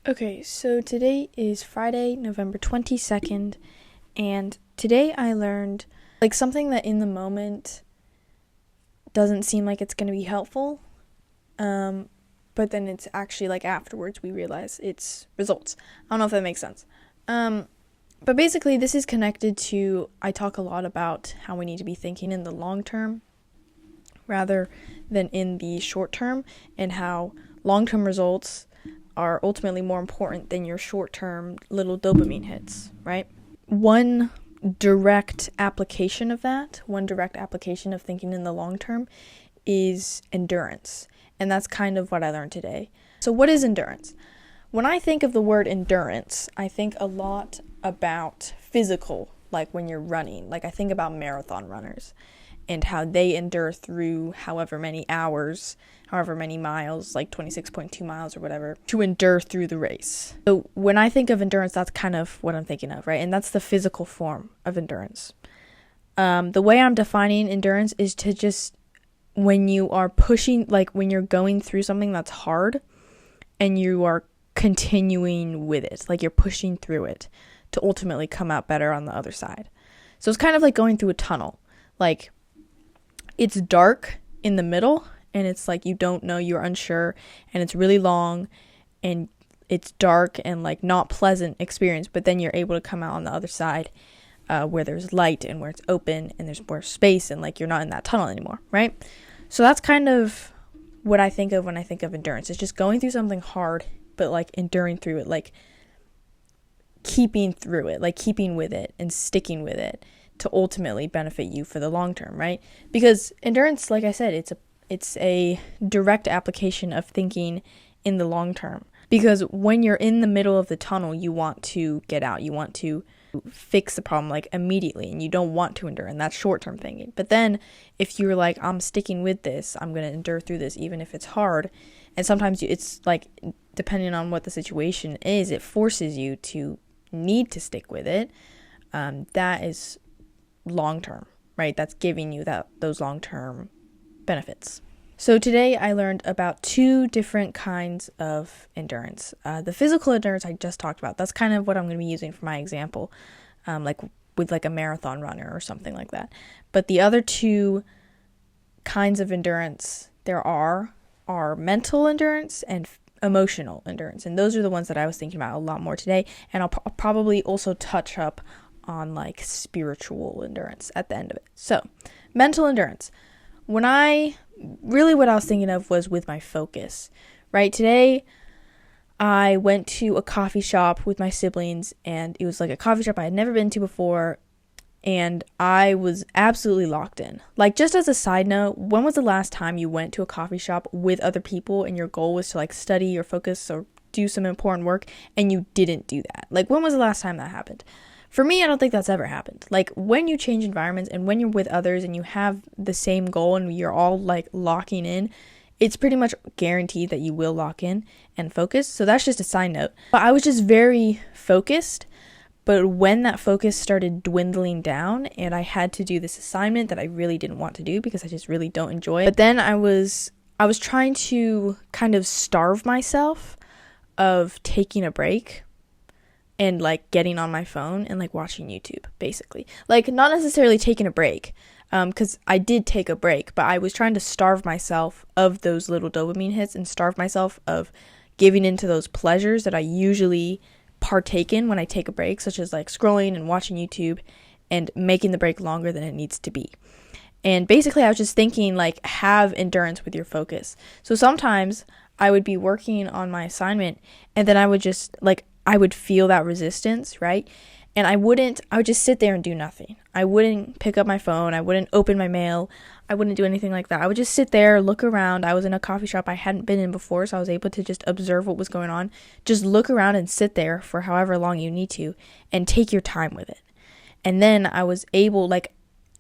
Okay, so today is Friday, November 22nd, and today I learned something that in the moment doesn't seem like it's going to be helpful, but then it's actually afterwards we realize it's results. I don't know if that makes sense. But basically this is connected to, I talk a lot about how we need to be thinking in the long term rather than in the short term, and how long-term results are ultimately more important than your short-term little dopamine hits, right? One direct application of thinking in the long term is endurance. And that's kind of what I learned today. So what is endurance? When I think of the word endurance, I think a lot about physical, like when you're running. I think about marathon runners and how they endure through however many hours, however many miles, 26.2 miles or whatever, to endure through the race. So when I think of endurance, that's kind of what I'm thinking of, right? And that's the physical form of endurance. The way I'm defining endurance is to just, when you are pushing, when you're going through something that's hard and you are continuing with it, you're pushing through it to ultimately come out better on the other side. So it's kind of like going through a tunnel. It's dark in the middle, and it's you don't know, you're unsure, and it's really long, and it's dark and not pleasant experience, but then you're able to come out on the other side where there's light and where it's open and there's more space and you're not in that tunnel anymore, right? So that's kind of what I think of when I think of endurance. It's just going through something hard, but enduring through it, keeping through it, keeping with it and sticking with it to ultimately benefit you for the long term, right? Because endurance, like I said, it's a direct application of thinking in the long term. Because when you're in the middle of the tunnel, you want to get out. You want to fix the problem immediately, and you don't want to endure, and that's short-term thinking. But then if you're I'm sticking with this, I'm going to endure through this even if it's hard, and sometimes it's depending on what the situation is, it forces you to need to stick with it. That is long-term, right? That's giving you those long-term benefits. So today I learned about two different kinds of endurance. The physical endurance I just talked about, that's kind of what I'm going to be using for my example, with a marathon runner or something like that. But the other two kinds of endurance there are mental endurance and emotional endurance. And those are the ones that I was thinking about a lot more today. And I'll probably also touch up on spiritual endurance at the end of it. So mental endurance. What I was thinking of was with my focus, right? Today, I went to a coffee shop with my siblings, and it was a coffee shop I had never been to before, and I was absolutely locked in. Just as a side note, when was the last time you went to a coffee shop with other people and your goal was to study or focus or do some important work, and you didn't do that? When was the last time that happened? For me, I don't think that's ever happened. When you change environments and when you're with others and you have the same goal and you're all locking in, it's pretty much guaranteed that you will lock in and focus. So that's just a side note. But I was just very focused. But when that focus started dwindling down and I had to do this assignment that I really didn't want to do because I just really don't enjoy it. But then I was trying to kind of starve myself of taking a break and getting on my phone and watching YouTube, basically. Not necessarily taking a break, because I did take a break, but I was trying to starve myself of those little dopamine hits and starve myself of giving into those pleasures that I usually partake in when I take a break, such as scrolling and watching YouTube and making the break longer than it needs to be. And basically I was just thinking have endurance with your focus. So sometimes I would be working on my assignment and then I would just I would feel that resistance, right? And I would just sit there and do nothing. I wouldn't pick up my phone. I wouldn't open my mail. I wouldn't do anything like that. I would just sit there, look around. I was in a coffee shop I hadn't been in before, so I was able to just observe what was going on. Just look around and sit there for however long you need to and take your time with it. And then I was able,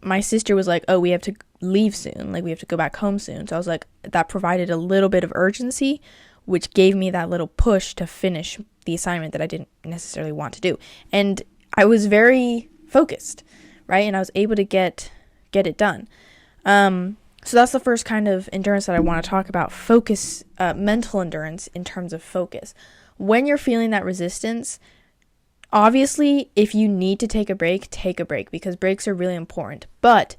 my sister was oh, we have to leave soon. We have to go back home soon. So I was that provided a little bit of urgency, which gave me that little push to finish the assignment that I didn't necessarily want to do. And I was very focused, right? And I was able to get it done. So that's the first kind of endurance that I want to talk about, focus, mental endurance in terms of focus. when you're feeling that resistance, obviously, if you need to take a break because breaks are really important. But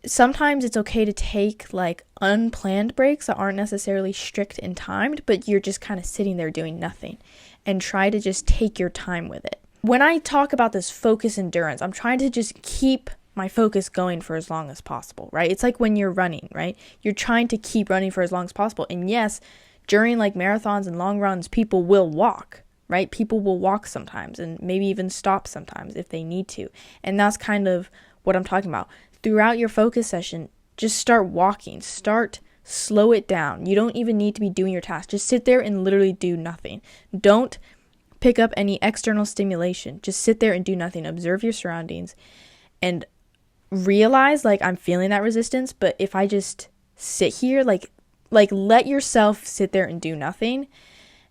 sometimes it's okay to take like unplanned breaks that aren't necessarily strict and timed, but you're just kind of sitting there doing nothing, and try to just take your time with it. When I talk about this focus endurance, I'm trying to just keep my focus going for as long as possible, right? It's like when you're running, right? You're trying to keep running for as long as possible. And yes, during like marathons and long runs, people will walk, right? People will walk sometimes and maybe even stop sometimes if they need to. And that's kind of what I'm talking about. Throughout your focus session, just start walking. Slow it down. You don't even need to be doing your task. Just sit there and literally do nothing. Don't pick up any external stimulation. Just sit there and do nothing. Observe your surroundings and realize, like, I'm feeling that resistance, but if I just sit here, like let yourself sit there and do nothing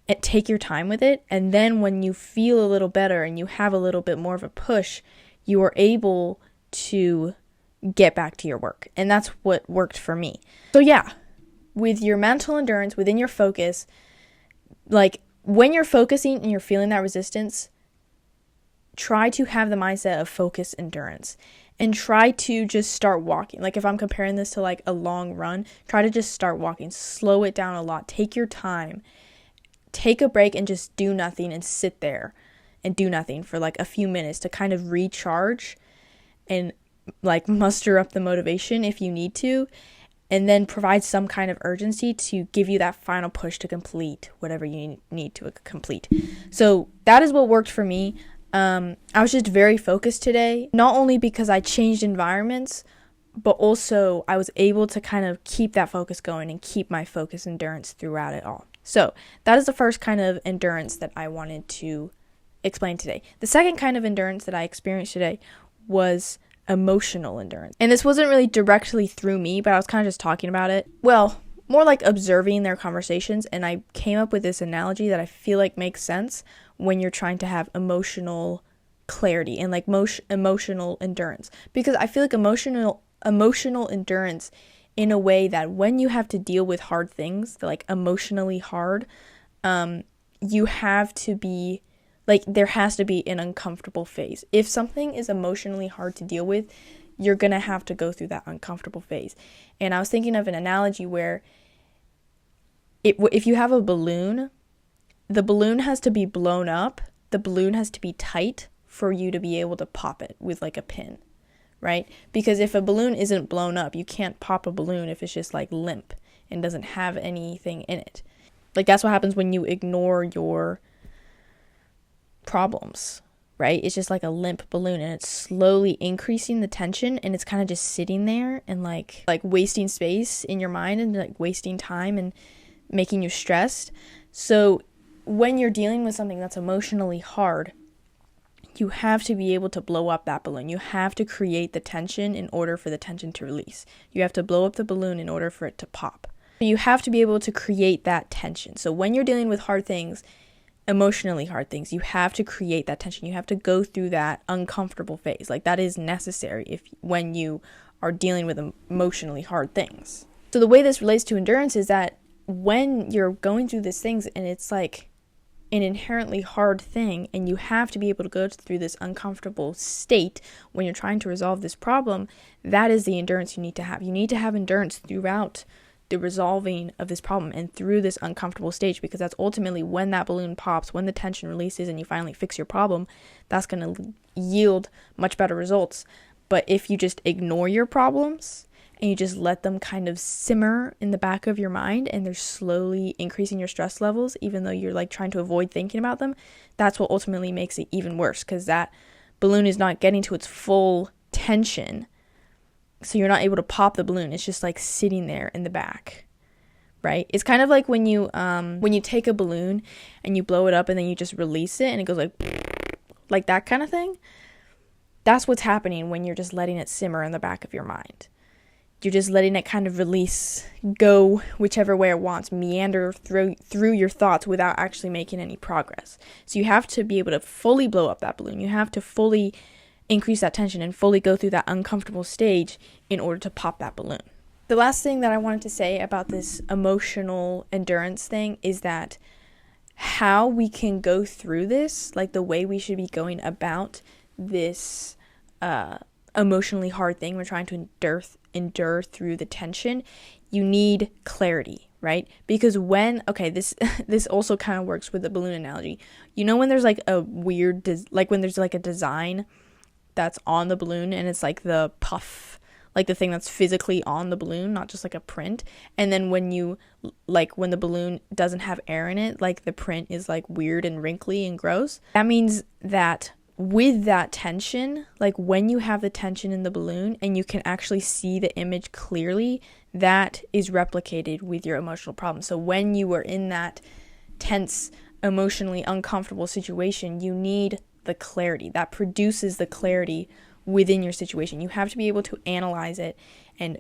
and take your time with it. And then when you feel a little better and you have a little bit more of a push, you are able to get back to your work. And that's what worked for me. So yeah, with your mental endurance, within your focus, like when you're focusing and you're feeling that resistance, try to have the mindset of focus endurance and try to just start walking. Like if I'm comparing this to like a long run, try to just start walking. Slow it down a lot. Take your time. Take a break and just do nothing and sit there and do nothing for like a few minutes to kind of recharge and like muster up the motivation if you need to, and then provide some kind of urgency to give you that final push to complete whatever you need to complete. So that is what worked for me. I was just very focused today, not only because I changed environments, but also I was able to kind of keep that focus going and keep my focus endurance throughout it all. So that is the first kind of endurance that I wanted to explain today. The second kind of endurance that I experienced today was emotional endurance. And this wasn't really directly through me, but I was kind of just talking about it. Well, more like observing their conversations, and I came up with this analogy that I feel like makes sense when you're trying to have emotional clarity and like emotional endurance. Because I feel like emotional endurance in a way that when you have to deal with hard things, like emotionally hard, you have to be like, there has to be an uncomfortable phase. If something is emotionally hard to deal with, you're going to have to go through that uncomfortable phase. And I was thinking of an analogy where if you have a balloon, the balloon has to be blown up. The balloon has to be tight for you to be able to pop it with like a pin, right? Because if a balloon isn't blown up, you can't pop a balloon if it's just like limp and doesn't have anything in it. Like that's what happens when you ignore your problems, right? It's just like a limp balloon, and it's slowly increasing the tension, and it's kind of just sitting there and like wasting space in your mind and like wasting time and making you stressed. So when you're dealing with something that's emotionally hard, you have to be able to blow up that balloon. You have to create the tension in order for the tension to release. You have to blow up the balloon in order for it to pop. You have to be able to create that tension. So when you're dealing with hard things, emotionally hard things, you have to create that tension. You have to go through that uncomfortable phase. Like that is necessary when you are dealing with emotionally hard things. So the way this relates to endurance is that when you're going through these things and it's like an inherently hard thing, and you have to be able to go through this uncomfortable state when you're trying to resolve this problem, that is the endurance you need to have. You need to have endurance throughout the resolving of this problem and through this uncomfortable stage, because that's ultimately when that balloon pops, when the tension releases and you finally fix your problem, that's going to yield much better results. But if you just ignore your problems and you just let them kind of simmer in the back of your mind and they're slowly increasing your stress levels, even though you're like trying to avoid thinking about them, that's what ultimately makes it even worse, because that balloon is not getting to its full tension. So you're not able to pop the balloon. It's just like sitting there in the back, right? It's kind of like when you take a balloon and you blow it up and then you just release it and it goes like that kind of thing. That's what's happening when you're just letting it simmer in the back of your mind. You're just letting it kind of release, go whichever way it wants, meander through your thoughts without actually making any progress. So you have to be able to fully blow up that balloon. You have to fully increase that tension and fully go through that uncomfortable stage in order to pop that balloon. The last thing that I wanted to say about this emotional endurance thing is that how we can go through this, like the way we should be going about this emotionally hard thing we're trying to endure through the tension, you need clarity, right? Because this also kind of works with the balloon analogy. You know, when there's like a weird, when there's like a design that's on the balloon and it's like the puff, like the thing that's physically on the balloon, not just like a print. And then when the balloon doesn't have air in it, like the print is like weird and wrinkly and gross. That means that with that tension, like when you have the tension in the balloon and you can actually see the image clearly, that is replicated with your emotional problem. So when you are in that tense, emotionally uncomfortable situation, you need the clarity. That produces the clarity within your situation. You have to be able to analyze it and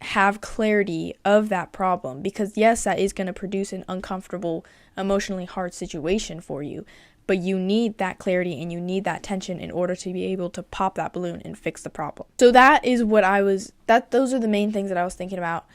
have clarity of that problem, because yes, that is going to produce an uncomfortable, emotionally hard situation for you, but you need that clarity and you need that tension in order to be able to pop that balloon and fix the problem. So that is those are the main things that I was thinking about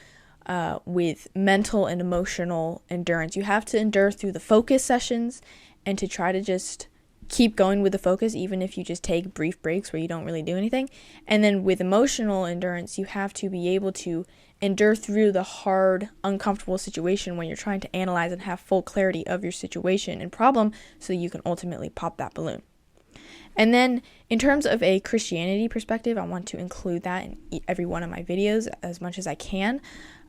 with mental and emotional endurance. You have to endure through the focus sessions and to try to just keep going with the focus, even if you just take brief breaks where you don't really do anything. And then with emotional endurance, you have to be able to endure through the hard, uncomfortable situation when you're trying to analyze and have full clarity of your situation and problem so you can ultimately pop that balloon. And then in terms of a Christianity perspective, I want to include that in every one of my videos as much as I can.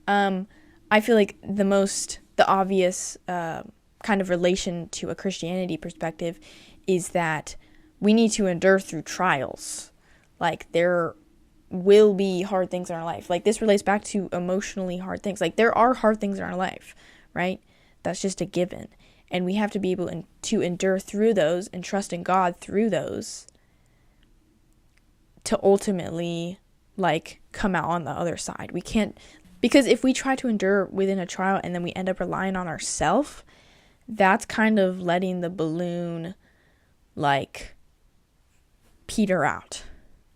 I feel like the obvious kind of relation to a Christianity perspective is that we need to endure through trials. Like, there will be hard things in our life. Like, this relates back to emotionally hard things. Like, there are hard things in our life, right? That's just a given. And we have to be able to endure through those and trust in God through those to ultimately, like, come out on the other side. We can't, because if we try to endure within a trial and then we end up relying on ourselves, that's kind of letting the balloon, like, peter out,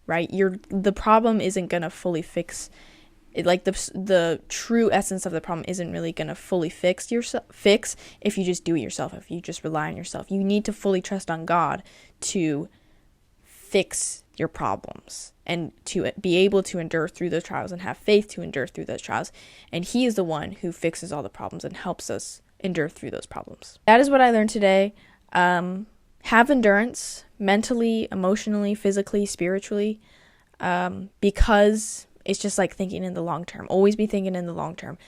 right? The problem isn't going to fully fix it. Like, the true essence of the problem isn't really going to fully fix if you just do it yourself, if you just rely on yourself. You need to fully trust on God to fix your problems and to be able to endure through those trials and have faith to endure through those trials. And He is the one who fixes all the problems and helps us endure through those problems. That is what I learned today. Have endurance mentally, emotionally, physically, spiritually, because it's just like thinking in the long term. Always be thinking in the long term.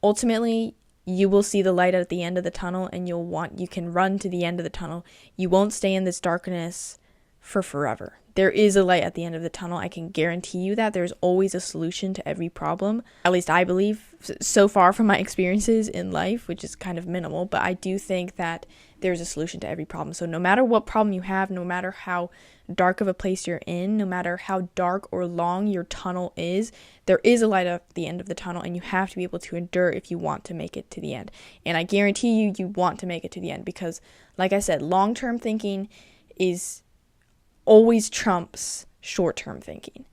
Ultimately, you will see the light at the end of the tunnel, and you can run to the end of the tunnel. You won't stay in this darkness for forever. There is a light at the end of the tunnel. I can guarantee you that. There's always a solution to every problem. At least I believe, so far from my experiences in life, which is kind of minimal, but I do think that there's a solution to every problem. So no matter what problem you have, no matter how dark of a place you're in, no matter how dark or long your tunnel is, there is a light at the end of the tunnel, and you have to be able to endure if you want to make it to the end. And I guarantee you want to make it to the end, because, like I said, long-term thinking is always trumps short-term thinking.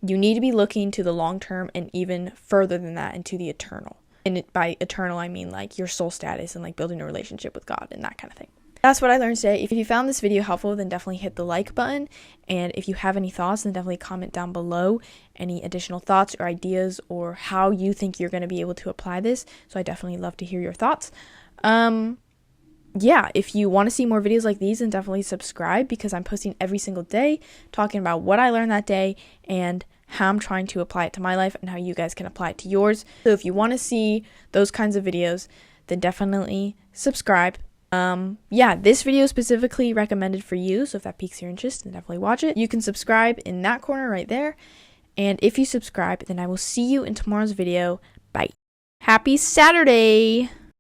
You need to be looking to the long-term and even further than that, into the eternal. And by eternal, I mean like your soul status and like building a relationship with God and that kind of thing. That's what I learned today. If you found this video helpful, then definitely hit the like button. And if you have any thoughts, then definitely comment down below any additional thoughts or ideas or how you think you're going to be able to apply this. So I definitely love to hear your thoughts. Yeah, if you want to see more videos like these, then definitely subscribe, because I'm posting every single day talking about what I learned that day and how I'm trying to apply it to my life and how you guys can apply it to yours. So if you want to see those kinds of videos, then definitely subscribe. Yeah, this video is specifically recommended for you, so if that piques your interest, then definitely watch it. You can subscribe in that corner right there. And if you subscribe, then I will see you in tomorrow's video. Bye. Happy Saturday!